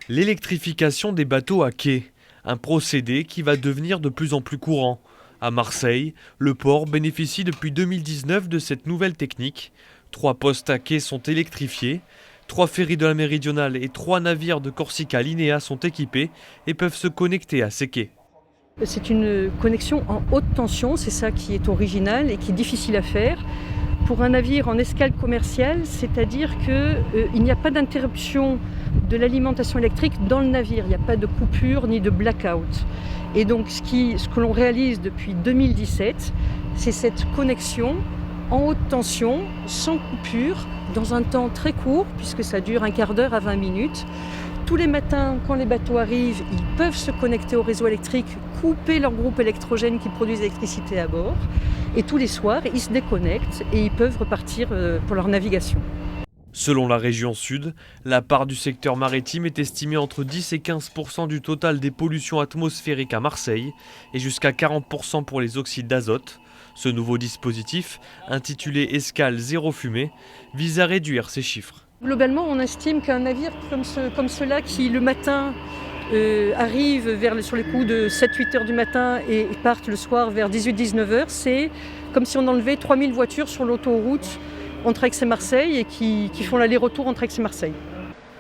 L'électrification des bateaux à quai, un procédé qui va devenir de plus en plus courant. À Marseille, le port bénéficie depuis 2019 de cette nouvelle technique. 3 postes à quai sont électrifiés, 3 ferries de la Méridionale et 3 navires de Corsica Linea sont équipés et peuvent se connecter à ces quais. C'est une connexion en haute tension, c'est ça qui est original et qui est difficile à faire. Pour un navire en escale commerciale, c'est-à-dire qu'il n'y a pas d'interruption de l'alimentation électrique dans le navire, il n'y a pas de coupure ni de blackout. Et donc ce que l'on réalise depuis 2017, c'est cette connexion en haute tension, sans coupure, dans un temps très court, puisque ça dure un quart d'heure à 20 minutes. Tous les matins, quand les bateaux arrivent, ils peuvent se connecter au réseau électrique, couper leur groupe électrogène qui produit l'électricité à bord. Et tous les soirs, ils se déconnectent et ils peuvent repartir pour leur navigation. Selon la région Sud, la part du secteur maritime est estimée entre 10 et 15% du total des pollutions atmosphériques à Marseille et jusqu'à 40% pour les oxydes d'azote. Ce nouveau dispositif, intitulé Escale zéro fumée, vise à réduire ces chiffres. Globalement, on estime qu'un navire comme cela qui le matin arrive sur les coups de 7-8 heures du matin et partent le soir vers 18-19 heures, c'est comme si on enlevait 3000 voitures sur l'autoroute entre Aix et Marseille et qui font l'aller-retour entre Aix et Marseille.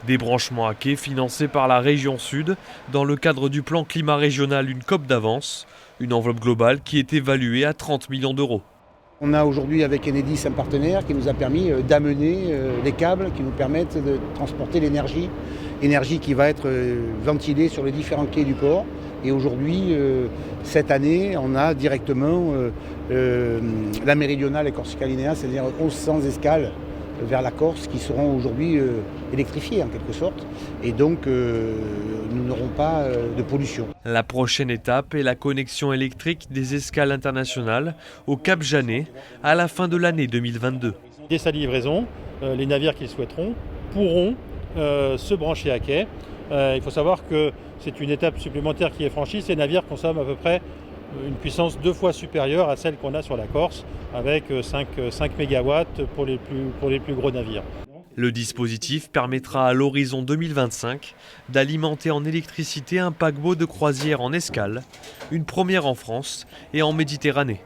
Des branchements à quai financés par la région Sud dans le cadre du plan climat régional Une COP d'avance, une enveloppe globale qui est évaluée à 30 millions d'euros. On a aujourd'hui avec Enedis un partenaire qui nous a permis d'amener les câbles qui nous permettent de transporter l'énergie qui va être ventilée sur les différents quais du port. Et aujourd'hui, cette année, on a directement la Méridionale et Corsica Linea, c'est-à-dire 1100 escales vers la Corse qui seront aujourd'hui électrifiées en quelque sorte. Et donc, nous n'aurons pas de pollution. La prochaine étape est la connexion électrique des escales internationales au Cap Janet à la fin de l'année 2022. Dès sa livraison, les navires qui le souhaiteront pourront se brancher à quai. Il faut savoir que c'est une étape supplémentaire qui est franchie. Ces navires consomment à peu près une puissance 2 fois supérieure à celle qu'on a sur la Corse, avec 5 MW pour les plus gros navires. Le dispositif permettra à l'horizon 2025 d'alimenter en électricité un paquebot de croisière en escale, une première en France et en Méditerranée.